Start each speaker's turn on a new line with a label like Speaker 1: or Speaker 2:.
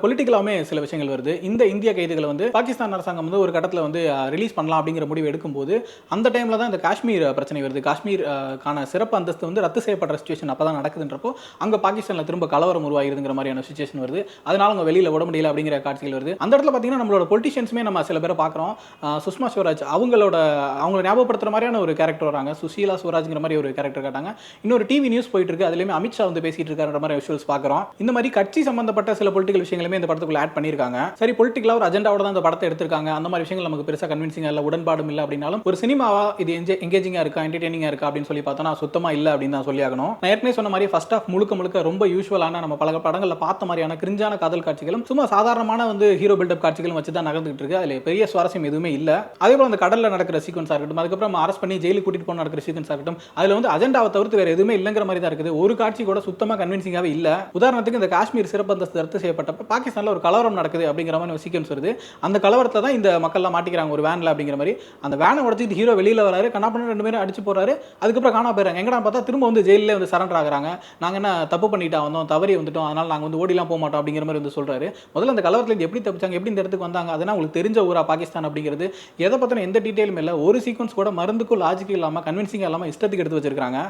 Speaker 1: பொலிட்டிக்கலாமே சில விஷயங்கள் வருது. இந்த இந்திய கைதிகளை வந்து பாகிஸ்தான் அரசாங்கம் வந்து ஒரு கட்டத்தில் வந்து ரிலீஸ் பண்ணலாம் அப்படிங்கிற முடிவு எடுக்கும்போது அந்த டைமில் தான் இந்த காஷ்மீர் பிரச்சனை வருது. காஷ்மீர் கான சிறப்பு அந்தஸ்து வந்து ரத்து செய்யப்படுற சுச்சுவேஷன் அப்போ தான் நடக்குதுன்றப்போ அங்கே பாகிஸ்தானில் திரும்ப கலவரம் உருவாகிருங்கிற மாதிரியான சுச்சுவேஷன் வருது. அதனால அவங்க வெளியில் விட முடியல அப்படிங்கிற காட்சிகள் வருது. அந்த இடத்துல பார்த்தீங்கன்னா நம்மளோட பொலிட்டிஷியன்ஸுமே நம்ம சில பேரை பார்க்குறோம். சுஷ்மா ஸ்வராஜ் அவங்கள ஞாபகப்படுத்துற மாதிரியான ஒரு கேரக்டர் வராங்க. சுஷீலா ஸ்வராஜ்ங்கிற மாதிரி ஒரு கேரக்டர் காட்டாங்க. இன்னொரு டிவி நியூஸ் போயிட்டு இருக்கு. அதுலேயுமே அமித்ஷா வந்து பேசிட்டு இருக்காருன்ற மாதிரி விஷுவல்ஸ் பார்க்குறோம். இந்த மாதிரி கட்சி சம்பந்தப்பட்ட சில பொலிட்டிக்கல் விஷயங்கள் இந்த படத்துக்குள்ள ஆட் பண்ணிருக்காங்க. சரி, பொலிட்டிக்கலா ஒரு அஜெண்டாவோட தான் இந்த படத்தை எடுத்திருக்காங்க. அந்த மாதிரி விஷயங்கள் நமக்கு பெருசா கன்வின்சிங்கா இல்ல, உடன்பாடும் இல்ல அப்படினாலும் ஒரு சினிமாவா இது என்கேஜிங்கா இருக்கா, என்டர்டெய்னிங்கா இருக்கா அப்படின்னு சொல்லி பார்த்தா சுத்தமா இல்ல அப்படின்னு தான் சொல்லி ஆகணும். நான் ஏற்கனவே சொன்ன மாதிரி ஃபர்ஸ்ட் ஆஃப் முழுக்க ரொம்ப யூசுவலான நம்ம பல படங்கள்ல பார்த்த மாதிரியான கிரிஞ்சான காதல் காட்சிகளும் சும்மா சாதாரணமான வந்து ஹீரோ பில்டப் காட்சிகளும் வச்சு தான் நகர்ந்துட்டு இருக்கு. அதுல பெரிய சுவாரஸ்யம் எதுவுமே இல்ல. அதே போல அந்த கடல்ல நடக்கிற சீக்வன்ஸா இருக்கட்டும், அதுக்கப்புறம் அரெஸ்ட் பண்ணி ஜெயிலுக்கு கூட்டிட்டு போன நடக்கிற சீக்வன்ஸா இருக்கட்டும், அதுல வந்து அஜெண்டாவை தவிர்த்து வேற எதுவுமே இல்லங்கிற மாதிரி தான் இருக்குது. ஒரு காட்சி கூட சுத்தமா கன்வின்சிங்காவே இல்ல. உதாரணத்துக்கு இந்த காஷ்மீர் சிறப்பு அந்தஸ்து ரத்து செய்யப்பட்டப்ப பாகிஸ்தான்ல ஒரு கலவரம் நடக்குது அப்படிங்கிற மாதிரி ஒரு சீக்வன்ஸ் வருது. அந்த கலவரத்தை தான் இந்த மக்கள்லாம் மாட்டிக்கிறாங்க ஒரு வேன்ல அப்படிங்கிற மாதிரி. அந்த வேனை உடைச்சிட்டு ஹீரோ வெளியில வராரு, கண்ணாப்பண்ண ரெண்டு பேரும் அடிச்சு போறாரு. அதுக்கப்புறம் காணாம போயிறாங்க. எங்கடா பார்த்தா திரும்ப வந்து ஜெயிலே வந்து சரண்டர் ஆகுறாங்க. நாங்க என்ன தப்பு பண்ணிட்டா வந்தோம், தவறி வந்துட்டோம், அதனால நாங்க வந்து ஓடிலாம் போக மாட்டோம் அப்படிங்கிற மாதிரி வந்து சொல்றாரு. முதல்ல அந்த கலவரத்துல இருந்து எப்படி தப்பிச்சாங்க, எப்படி இந்த இடத்துக்கு வந்தாங்க, அதெல்லாம் உங்களுக்கு தெரிஞ்ச ஊரா பாகிஸ்தான் அப்படிங்கிறது எதை பத்தின எந்த டீடைலும் இல்ல. ஒரு சீக்வன்ஸ் கூட மருந்துக்கும் லாஜிக்கும் இல்லாம கன்வின்சிங்கா இல்லாம இஷ்டத்துக்கு எடுத்து வச்சிருக்காங்க.